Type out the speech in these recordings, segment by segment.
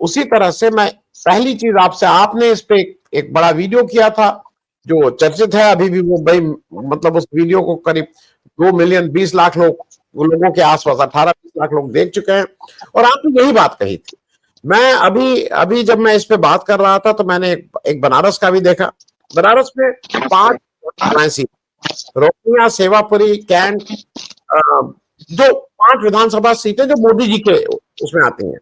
उसी तरह से मैं पहली चीज आपसे, आपने इस पे एक बड़ा वीडियो किया था जो चर्चित है अभी भी, वो भाई मतलब उस वीडियो को करीब 2 मिलियन 20 लाख लोगों के आसपास 18-20 लाख लोग देख चुके हैं, और आपने यही बात कही थी। मैं अभी अभी जब मैं इस पे बात कर रहा था तो मैंने एक बनारस का भी देखा। बनारस में 5 रोहिया, सेवापुरी, कैंट, जो 5 विधानसभा सीटें जो मोदी जी के उसमें आती हैं,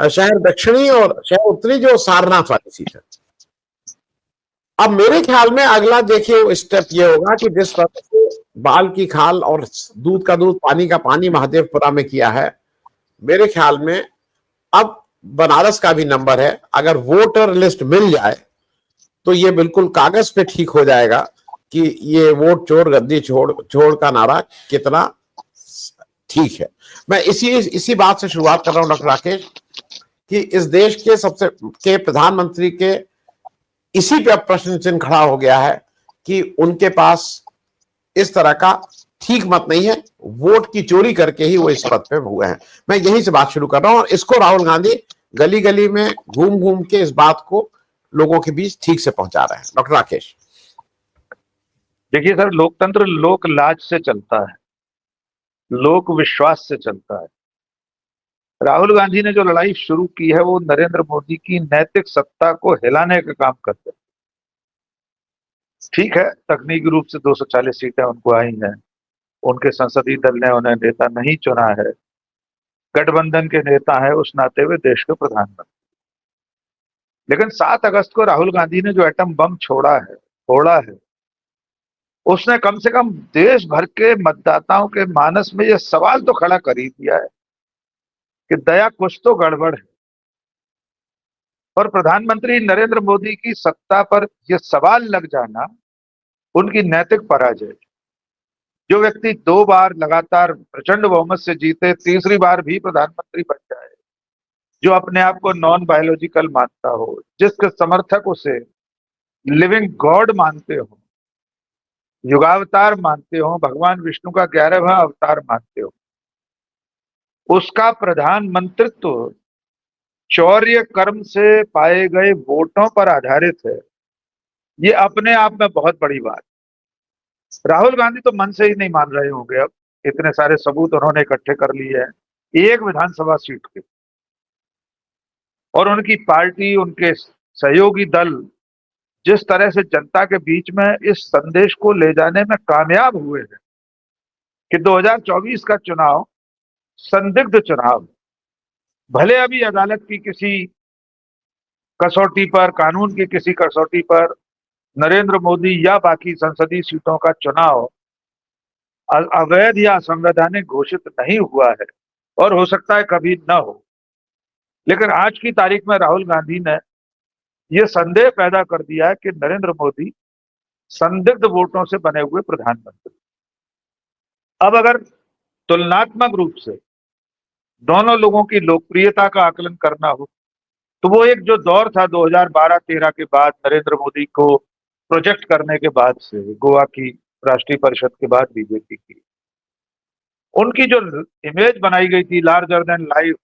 शहर दक्षिणी और शहर उत्तरी जो सारनाथ वाली सीट है। अब मेरे ख्याल में अगला देखिए स्टेप ये होगा कि जिस तरह से बाल की खाल और दूध का दूध पानी का पानी महादेवपुरा में किया है, मेरे ख्याल में अब बनारस का भी नंबर है। अगर वोटर लिस्ट मिल जाए तो ये बिल्कुल कागज पे ठीक हो जाएगा कि ये वोट चोर गद्दी छोड़ का नारा कितना ठीक है। मैं इसी बात से शुरुआत कर रहा हूं डॉक्टर राकेश, कि इस देश के प्रधानमंत्री के इसी पे अब प्रश्न चिन्ह खड़ा हो गया है कि उनके पास इस तरह का ठीक मत नहीं है, वोट की चोरी करके ही वो इस पद पे हुए हैं। मैं यहीं से बात शुरू कर रहा हूं, और इसको राहुल गांधी गली गली में घूम घूम के इस बात को लोगों के बीच ठीक से पहुंचा रहे हैं। डॉक्टर राकेश, देखिए सर, लोकतंत्र लोक लाज से चलता है, लोक विश्वास से चलता है। राहुल गांधी ने जो लड़ाई शुरू की है वो नरेंद्र मोदी की नैतिक सत्ता को हिलाने का काम करते हैं। ठीक है, तकनीकी रूप से 240 सीटें उनको आई हैं, उनके संसदीय दल ने उन्हें नेता नहीं चुना है, गठबंधन के नेता है उस नाते हुए देश के प्रधानमंत्री। लेकिन 7 अगस्त को राहुल गांधी ने जो एटम बम फोड़ा है, उसने कम से कम देश भर के मतदाताओं के मानस में यह सवाल तो खड़ा कर ही दिया है कि दया कुछ तो गड़बड़ है। और प्रधानमंत्री नरेंद्र मोदी की सत्ता पर यह सवाल लग जाना उनकी नैतिक पराजय है। जो व्यक्ति 2 बार लगातार प्रचंड बहुमत से जीते, तीसरी बार भी प्रधानमंत्री बन जाए, जो अपने आप को नॉन बायोलॉजिकल मानता हो, जिसके समर्थक उसे लिविंग गॉड मानते हो, युगावतार मानते हो, भगवान विष्णु का 11वां अवतार मानते हो, उसका प्रधानमंत्रित्व चौर्य कर्म से पाए गए वोटों पर आधारित है। ये अपने आप में बहुत बड़ी बात। राहुल गांधी तो मन से ही नहीं मान रहे होंगे, अब इतने सारे सबूत उन्होंने इकट्ठे कर लिए हैं एक विधानसभा सीट के, और उनकी पार्टी, उनके सहयोगी दल जिस तरह से जनता के बीच में इस संदेश को ले जाने में कामयाब हुए हैं कि 2024 का चुनाव संदिग्ध चुनाव, भले अभी अदालत की किसी कसौटी पर, कानून की किसी कसौटी पर नरेंद्र मोदी या बाकी संसदीय सीटों का चुनाव अवैध या असंवैधानिक घोषित नहीं हुआ है, और हो सकता है कभी न हो, लेकिन आज की तारीख में राहुल गांधी ने यह संदेह पैदा कर दिया है कि नरेंद्र मोदी संदिग्ध वोटों से बने हुए प्रधानमंत्री। अब अगर तुलनात्मक रूप से दोनों लोगों की लोकप्रियता का आकलन करना हो तो वो एक जो दौर था 2012-13 के बाद, नरेंद्र मोदी को प्रोजेक्ट करने के बाद से, गोवा की राष्ट्रीय परिषद के बाद बीजेपी की उनकी जो इमेज बनाई गई थी, लार्जर देन लाइफ,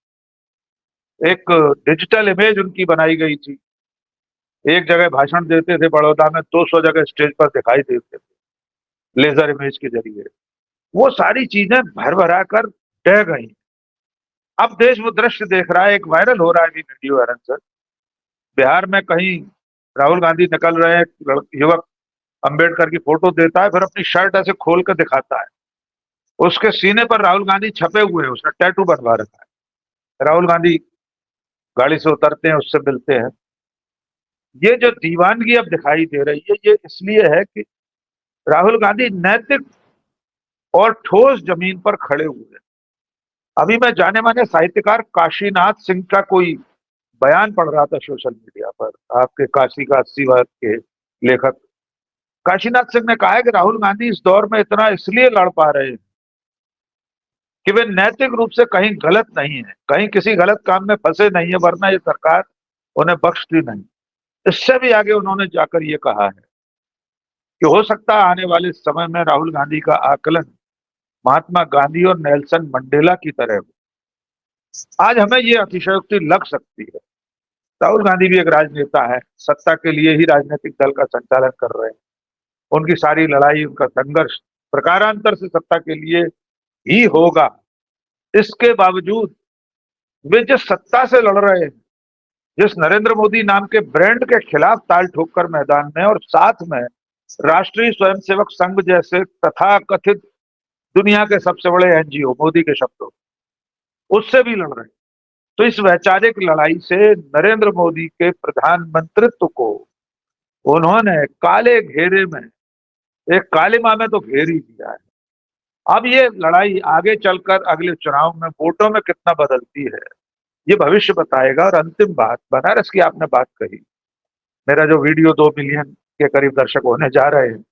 एक डिजिटल इमेज उनकी बनाई गई थी। एक जगह भाषण देते थे बड़ौदा में, 200 जगह स्टेज पर दिखाई देते थे लेजर इमेज के जरिए। वो सारी चीजें भर भरा कर ढह गई। अब देश वो दृश्य देख रहा है, एक वायरल हो रहा है भी वीडियो है सर। बिहार में कहीं राहुल गांधी निकल रहे हैं, युवक अंबेडकर की फोटो देता है, फिर अपनी शर्ट ऐसे खोल कर दिखाता है, उसके सीने पर राहुल गांधी छपे हुए हैं, उसने टैटू बनवा रखा है। राहुल गांधी गाड़ी से उतरते हैं, उससे मिलते हैं। ये जो दीवानगी अब दिखाई दे रही है, ये इसलिए है कि राहुल गांधी नैतिक और ठोस जमीन पर खड़े हुए हैं। अभी मैं जाने माने साहित्यकार काशीनाथ सिंह का कोई बयान पढ़ रहा था सोशल मीडिया पर, आपके काशी का 80 वर्ष के लेखक काशीनाथ सिंह ने कहा है कि राहुल गांधी इस दौर में इतना इसलिए लड़ पा रहे हैं कि वे नैतिक रूप से कहीं गलत नहीं है, कहीं किसी गलत काम में फंसे नहीं है, वरना ये सरकार उन्हें बख्शती नहीं। इससे भी आगे उन्होंने जाकर ये कहा है कि हो सकता है आने वाले समय में राहुल गांधी का आकलन महात्मा गांधी और नेल्सन मंडेला की तरह हो। आज हमें ये अतिशयोक्ति लग सकती है, राहुल गांधी भी एक राजनेता है, सत्ता के लिए ही राजनीतिक दल का संचालन कर रहे हैं। उनकी सारी लड़ाई, उनका संघर्ष प्रकारांतर से सत्ता के लिए ही होगा। इसके बावजूद वे जिस सत्ता से लड़ रहे हैं, जिस नरेंद्र मोदी नाम के ब्रांड के खिलाफ ताल ठोककर मैदान में, और साथ में राष्ट्रीय स्वयंसेवक संघ जैसे तथाकथित दुनिया के सबसे बड़े एनजीओ, मोदी के शब्दों, उससे भी लड़ रहे हैं। तो इस वैचारिक लड़ाई से नरेंद्र मोदी के प्रधानमंत्रित्व को उन्होंने काले घेरे में, एक कालिमा में तो घेर ही दिया है। अब ये लड़ाई आगे चलकर अगले चुनाव में वोटों में कितना बदलती है, ये भविष्य बताएगा। और अंतिम बात, बनारस की आपने बात कही, मेरा जो वीडियो 2 मिलियन के करीब दर्शक होने जा रहे हैं,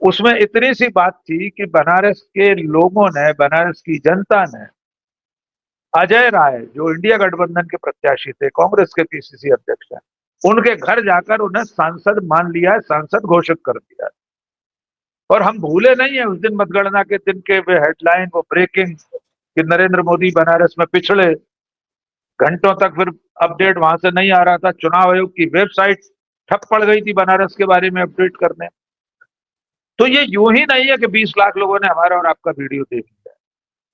उसमें इतनी सी बात थी कि बनारस के लोगों ने, बनारस की जनता ने अजय राय, जो इंडिया गठबंधन के प्रत्याशी थे, कांग्रेस के पीसीसी अध्यक्ष हैं, उनके घर जाकर उन्हें सांसद मान लिया है, सांसद घोषित कर दिया है। और हम भूले नहीं है उस दिन, मतगणना के दिन के वे हेडलाइन, वो ब्रेकिंग कि नरेंद्र मोदी बनारस में पिछड़े। घंटों तक फिर अपडेट वहां से नहीं आ रहा था। चुनाव आयोग की वेबसाइट ठप पड़ गई थी बनारस के बारे में अपडेट करने। तो ये यूं ही नहीं है कि 20 लाख लोगों ने हमारा और आपका वीडियो देख लिया।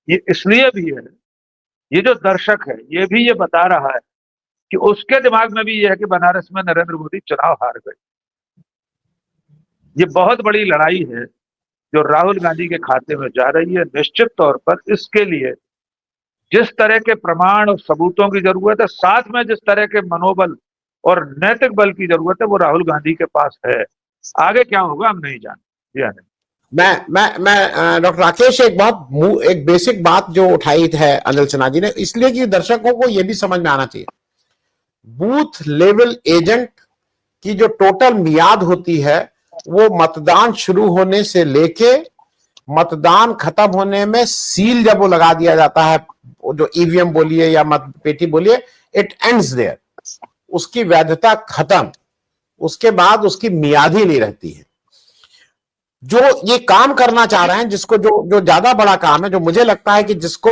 ये इसलिए भी है, ये जो दर्शक है ये भी ये बता रहा है कि उसके दिमाग में भी ये है कि बनारस में नरेंद्र मोदी चुनाव हार गए। ये बहुत बड़ी लड़ाई है जो राहुल गांधी के खाते में जा रही है। निश्चित तौर पर इसके लिए जिस तरह के प्रमाण और सबूतों की जरूरत है, साथ में जिस तरह के मनोबल और नैतिक बल की जरूरत है, वो राहुल गांधी के पास है। आगे क्या होगा हम नहीं जानते। जी हाँ। मैं डॉक्टर राकेश एक बेसिक बात जो उठाई है अनिल सिन्हा जी ने, इसलिए कि दर्शकों को यह भी समझ में आना चाहिए, बूथ लेवल एजेंट की जो टोटल मियाद होती है वो मतदान शुरू होने से लेके मतदान खत्म होने में सील जब वो लगा दिया जाता है, जो ईवीएम बोलिए या मत पेटी बोलिए, इट एंड्स देयर, उसकी वैधता खत्म, उसके बाद उसकी मियाद ही नहीं रहती है। जो ये काम करना चाह रहे हैं, जिसको जो ज्यादा बड़ा काम है, जो मुझे लगता है कि जिसको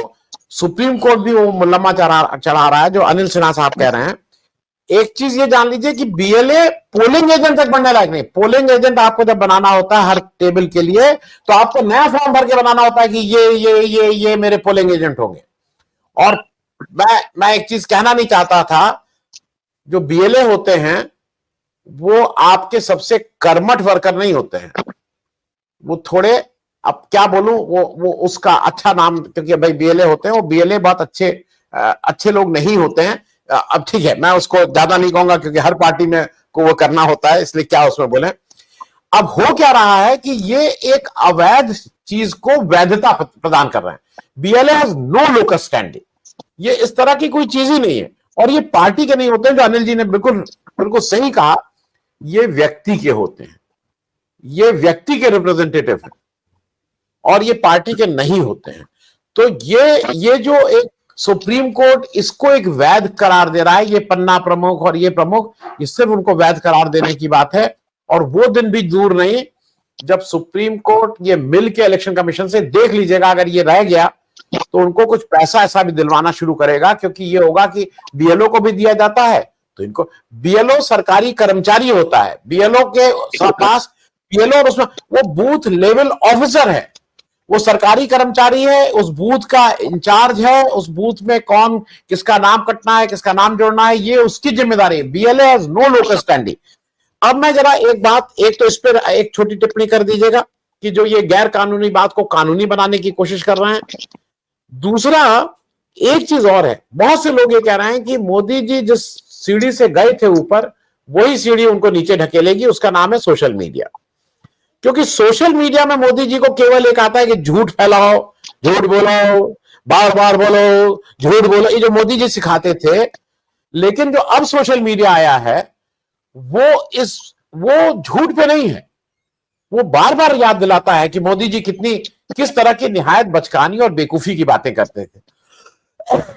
सुप्रीम कोर्ट भी वो लम्बा चढ़ा रहा है, जो अनिल सिन्हा साहब कह रहे हैं, एक चीज ये जान लीजिए कि बीएलए पोलिंग एजेंट तक बनने लायक नहीं। पोलिंग एजेंट आपको जब बनाना होता है हर टेबल के लिए, तो आपको नया फॉर्म भर के बनाना होता है कि ये मेरे पोलिंग एजेंट होंगे। और मैं एक चीज कहना नहीं चाहता था, जो बीएलए होते हैं वो आपके सबसे कर्मठ वर्कर नहीं होते हैं, वो थोड़े, अब क्या बोलूं, वो उसका अच्छा नाम, क्योंकि भाई बीएलए होते हैं, वो बीएलए बहुत अच्छे लोग नहीं होते हैं। अब ठीक है, मैं उसको ज्यादा नहीं कहूंगा क्योंकि हर पार्टी में को वो करना होता है, इसलिए क्या उसमें बोले। अब हो क्या रहा है कि ये एक अवैध चीज को वैधता प्रदान कर रहे हैं। BLA has no locus standing, ये इस तरह की कोई चीज ही नहीं है। और ये पार्टी के नहीं होते हैं, जो अनिल जी ने बिल्कुल सही कहा, ये व्यक्ति के होते हैं, ये व्यक्ति के रिप्रेजेंटेटिव हैं और ये पार्टी के नहीं होते हैं। तो ये जो एक सुप्रीम कोर्ट इसको एक वैध करार दे रहा है, ये पन्ना प्रमुख और ये प्रमुख, ये सिर्फ उनको वैध करार देने की बात है। और वो दिन भी दूर नहीं जब सुप्रीम कोर्ट ये मिल के इलेक्शन कमीशन से, देख लीजिएगा अगर ये रह गया तो उनको कुछ पैसा ऐसा भी दिलवाना शुरू करेगा, क्योंकि ये होगा कि बीएलओ को भी दिया जाता है, तो इनको, बीएलओ सरकारी कर्मचारी होता है, बीएलओ के पास, बीएलओ और उसमें वो बूथ लेवल ऑफिसर है, वो सरकारी कर्मचारी है, उस बूथ का इंचार्ज है, उस बूथ में कौन किसका नाम कटना है, किसका नाम जोड़ना है, ये उसकी जिम्मेदारी है। BLA has no local standing. अब मैं जरा एक बात, एक तो इस पर एक छोटी टिप्पणी कर दीजिएगा कि जो ये गैर कानूनी बात को कानूनी बनाने की कोशिश कर रहे हैं। दूसरा एक चीज और है, बहुत से लोग ये कह रहे हैं कि मोदी जी जिस सीढ़ी से गए थे ऊपर, वही सीढ़ी उनको नीचे ढकेलेगी, उसका नाम है सोशल मीडिया। क्योंकि सोशल मीडिया में मोदी जी को केवल एक आता है कि झूठ फैलाओ, झूठ बोलो, बार बार बोलो, झूठ बोलो, ये जो मोदी जी सिखाते थे। लेकिन जो अब सोशल मीडिया आया है वो झूठ पे नहीं है, वो बार बार याद दिलाता है कि मोदी जी किस तरह की निहायत बचकानी और बेकूफी की बातें करते थे।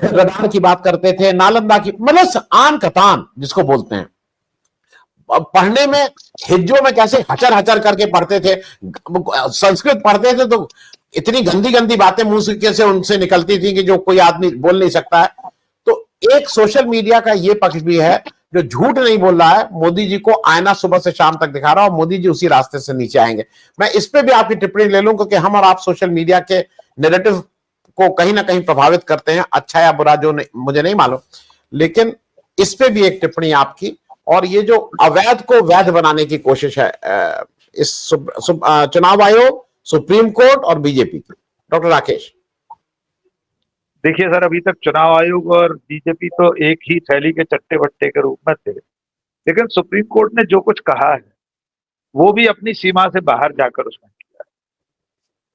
रडार की बात करते थे, नालंदा की, मतलब आन कतान जिसको बोलते हैं। पढ़ने में हिज्जों में कैसे हचर हचर करके पढ़ते थे, संस्कृत पढ़ते थे तो इतनी गंदी गंदी बातें मुंह से उनसे निकलती थी कि जो कोई आदमी बोल नहीं सकता है। तो एक सोशल मीडिया का ये पक्ष भी है, जो झूठ नहीं बोल रहा है, मोदी जी को आईना सुबह से शाम तक दिखा रहा है और मोदी जी उसी रास्ते से नीचे आएंगे। मैं इस पे भी आपकी टिप्पणी ले लूं, क्योंकि हम और आप सोशल मीडिया के नैरेटिव को कहीं ना कहीं प्रभावित करते हैं, अच्छा या बुरा जो मुझे नहीं मालूम, लेकिन इस पे भी एक टिप्पणी आपकी। और ये जो अवैध को वैध बनाने की कोशिश है इस चुनाव आयोग, सुप्रीम कोर्ट और बीजेपी की, डॉक्टर राकेश। देखिए सर, अभी तक चुनाव आयोग और बीजेपी तो एक ही थैली के चट्टे बट्टे के रूप में थे, लेकिन सुप्रीम कोर्ट ने जो कुछ कहा है वो भी अपनी सीमा से बाहर जाकर उसने किया।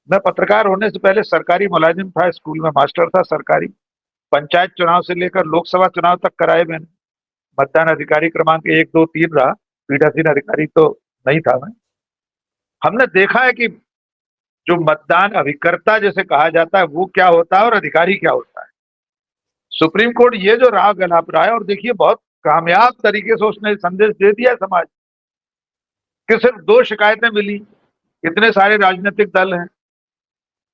मैं पत्रकार होने से पहले सरकारी मुलाजिम था, स्कूल में मास्टर था सरकारी। पंचायत चुनाव से लेकर लोकसभा चुनाव तक कराए मैंने। मतदान अधिकारी क्रमांक 1, 2, 3 रहा, पीठासीन अधिकारी तो नहीं था मैं। हमने देखा है कि जो मतदान अभिकर्ता जैसे कहा जाता है वो क्या होता है और अधिकारी क्या होता है। सुप्रीम कोर्ट ये जो राह गलाप रहा है, और देखिए बहुत कामयाब तरीके से उसने संदेश दे दिया है समाज कि सिर्फ 2 शिकायतें मिली, इतने सारे राजनीतिक दल हैं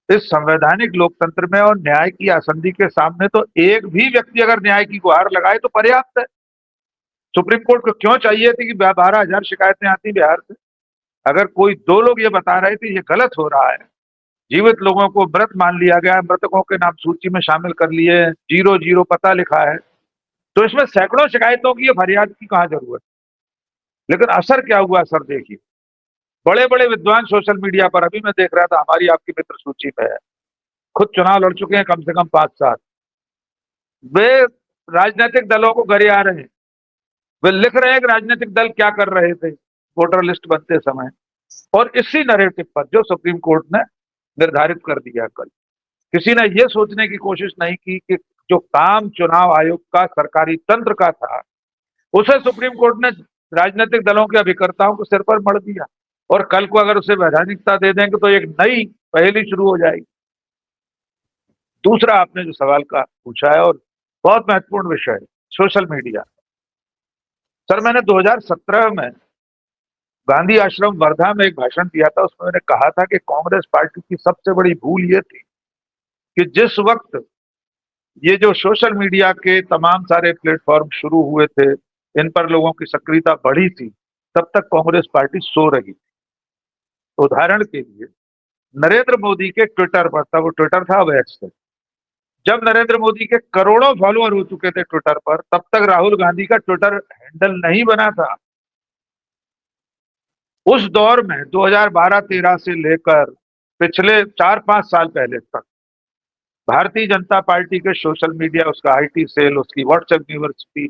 इस संवैधानिक लोकतंत्र में, और न्याय की आसंदी के सामने तो एक भी व्यक्ति अगर न्याय की गुहार लगाए तो पर्याप्त है। सुप्रीम कोर्ट को क्यों चाहिए थी कि 12,000 शिकायतें आती बिहार से? अगर कोई 2 लोग ये बता रहे थे ये गलत हो रहा है, जीवित लोगों को मृत मान लिया गया है, मृतकों के नाम सूची में शामिल कर लिए, 0-0 पता लिखा है, तो इसमें सैकड़ों शिकायतों की फरियाद की कहां जरूरत? लेकिन असर क्या हुआ सर, देखिए बड़े बड़े विद्वान सोशल मीडिया पर, अभी मैं देख रहा था हमारी आपकी मित्र सूची में है, खुद चुनाव लड़ चुके हैं कम से कम 5 साल, वे राजनीतिक दलों को गरिया रहे हैं। वे लिख रहे हैं कि राजनीतिक दल क्या कर रहे थे वोटर लिस्ट बनते समय, और इसी नैरेटिव पर जो सुप्रीम कोर्ट ने निर्धारित कर दिया कल, किसी ने यह सोचने की कोशिश नहीं की कि जो काम चुनाव आयोग का सरकारी तंत्र का था उसे सुप्रीम कोर्ट ने राजनीतिक दलों के अभिकर्ताओं को सिर पर मढ़ दिया, और कल को अगर उसे वैधानिकता दे देंगे तो एक नई पहेली शुरू हो जाएगी। दूसरा आपने जो सवाल का पूछा है और बहुत महत्वपूर्ण विषय है, सोशल मीडिया। सर मैंने 2017 में गांधी आश्रम वर्धा में एक भाषण दिया था, उसमें मैंने कहा था कि कांग्रेस पार्टी की सबसे बड़ी भूल ये थी कि जिस वक्त ये जो सोशल मीडिया के तमाम सारे प्लेटफॉर्म शुरू हुए थे, इन पर लोगों की सक्रियता बढ़ी थी, तब तक कांग्रेस पार्टी सो रही थी। उदाहरण के लिए नरेंद्र मोदी के ट्विटर पर, तब वो ट्विटर था अब एक्स है, जब नरेंद्र मोदी के करोड़ों फॉलोअर हो चुके थे ट्विटर पर, तब तक राहुल गांधी का ट्विटर हैंडल नहीं बना था। उस दौर में 2012-13 से लेकर पिछले 4-5 साल पहले तक भारतीय जनता पार्टी के सोशल मीडिया, उसका आईटी सेल, उसकी व्हाट्सएप यूनिवर्सिटी,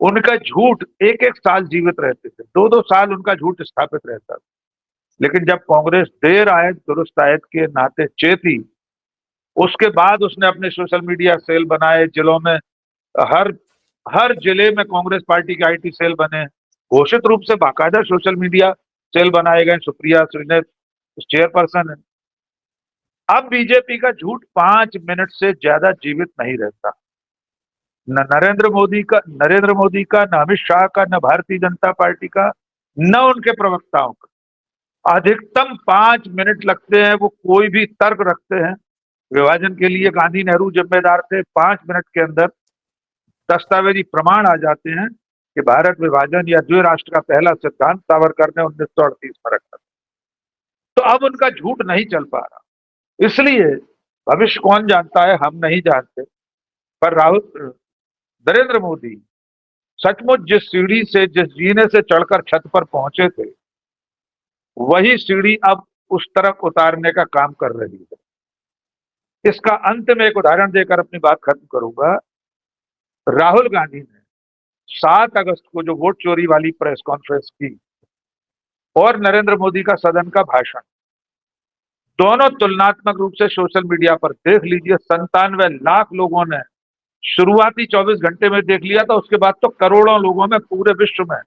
उनका झूठ एक एक साल जीवित रहते थे, 2-2 साल उनका झूठ स्थापित रहता था। लेकिन जब कांग्रेस देर आयत दुरुस्त आयत के नाते चेती, उसके बाद उसने अपने सोशल मीडिया सेल बनाए, जिलों में हर हर जिले में कांग्रेस पार्टी के आईटी सेल बने, घोषित रूप से बाकायदा सोशल मीडिया सेल बनाए गए। सुप्रिया सुले चेयरपर्सन है। अब बीजेपी का झूठ 5 मिनट से ज्यादा जीवित नहीं रहता। न नरेंद्र मोदी का, न अमित शाह का, न भारतीय जनता पार्टी का, न उनके प्रवक्ताओं का। अधिकतम 5 मिनट लगते हैं, वो कोई भी तर्क रखते हैं। विभाजन के लिए गांधी नेहरू जिम्मेदार थे, 5 मिनट के अंदर दस्तावेजी प्रमाण आ जाते हैं कि भारत विभाजन या द्वि राष्ट्र का पहला सिद्धांत सावरकर ने 1938 में रखा। तो अब उनका झूठ नहीं चल पा रहा, इसलिए भविष्य कौन जानता है, हम नहीं जानते। पर नरेंद्र मोदी सचमुच जिस सीढ़ी से, जिस जीने से चढ़कर छत पर पहुंचे थे, वही सीढ़ी अब उस तरफ उतारने का काम कर रही है। इसका अंत में एक उदाहरण देकर अपनी बात खत्म करूंगा। राहुल गांधी ने 7 अगस्त को जो वोट चोरी वाली प्रेस कॉन्फ्रेंस की और नरेंद्र मोदी का सदन का भाषण, दोनों तुलनात्मक रूप से सोशल मीडिया पर देख लीजिए। 97 लाख लोगों ने शुरुआती 24 घंटे में देख लिया था, उसके बाद तो करोड़ों लोगों में पूरे विश्व में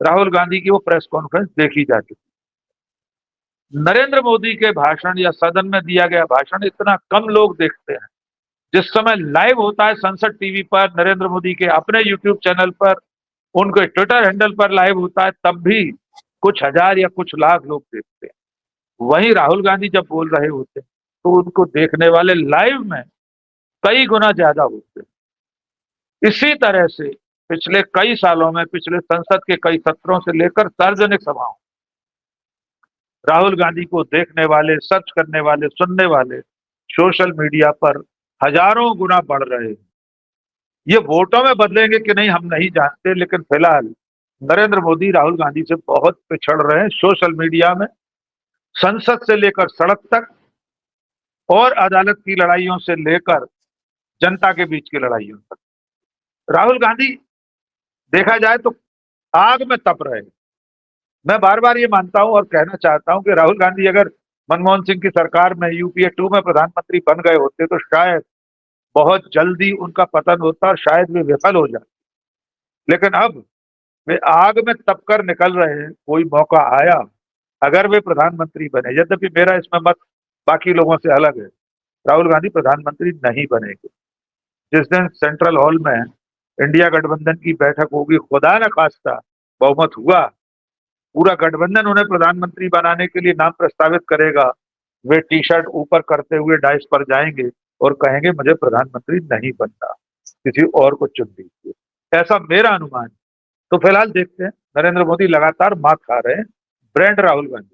राहुल गांधी की वो प्रेस कॉन्फ्रेंस देखी जा चुकी। नरेंद्र मोदी के भाषण या सदन में दिया गया भाषण इतना कम लोग देखते हैं। जिस समय लाइव होता है संसद टीवी पर, नरेंद्र मोदी के अपने यूट्यूब चैनल पर, उनके ट्विटर हैंडल पर लाइव होता है, तब भी कुछ हजार या कुछ लाख लोग देखते हैं। वहीं राहुल गांधी जब बोल रहे होते हैं तो उनको देखने वाले लाइव में कई गुना ज्यादा होते हैं। इसी तरह से पिछले कई सालों में, पिछले संसद के कई सत्रों से लेकर सार्वजनिक सभाओं, राहुल गांधी को देखने वाले, सर्च करने वाले, सुनने वाले सोशल मीडिया पर हजारों गुना बढ़ रहे हैं। ये वोटों में बदलेंगे कि नहीं हम नहीं जानते, लेकिन फिलहाल नरेंद्र मोदी राहुल गांधी से बहुत पिछड़ रहे हैं सोशल मीडिया में, संसद से लेकर सड़क तक और अदालत की लड़ाइयों से लेकर जनता के बीच की लड़ाइयों तक। राहुल गांधी देखा जाए तो आग में तप रहे हैं। मैं बार बार ये मानता हूं और कहना चाहता हूं कि राहुल गांधी अगर मनमोहन सिंह की सरकार में यूपीए 2 में प्रधानमंत्री बन गए होते तो शायद बहुत जल्दी उनका पतन होता और शायद वे विफल हो जाते। लेकिन अब वे आग में तप कर निकल रहे हैं। कोई मौका आया, अगर वे प्रधानमंत्री बने, यद्यपि मेरा इसमें मत बाकी लोगों से अलग है, राहुल गांधी प्रधानमंत्री नहीं बनेंगे। जिस दिन सेंट्रल हॉल में इंडिया गठबंधन की बैठक होगी, खुदा न खास्ता बहुमत हुआ, पूरा गठबंधन उन्हें प्रधानमंत्री बनाने के लिए नाम प्रस्तावित करेगा, वे टी शर्ट ऊपर करते हुए डाइस पर जाएंगे और कहेंगे मुझे प्रधानमंत्री नहीं बनना, किसी और को चुन लीजिए। ऐसा मेरा अनुमान है। तो फिलहाल देखते हैं, नरेंद्र मोदी लगातार मात खा रहे हैं, ब्रांड राहुल गांधी।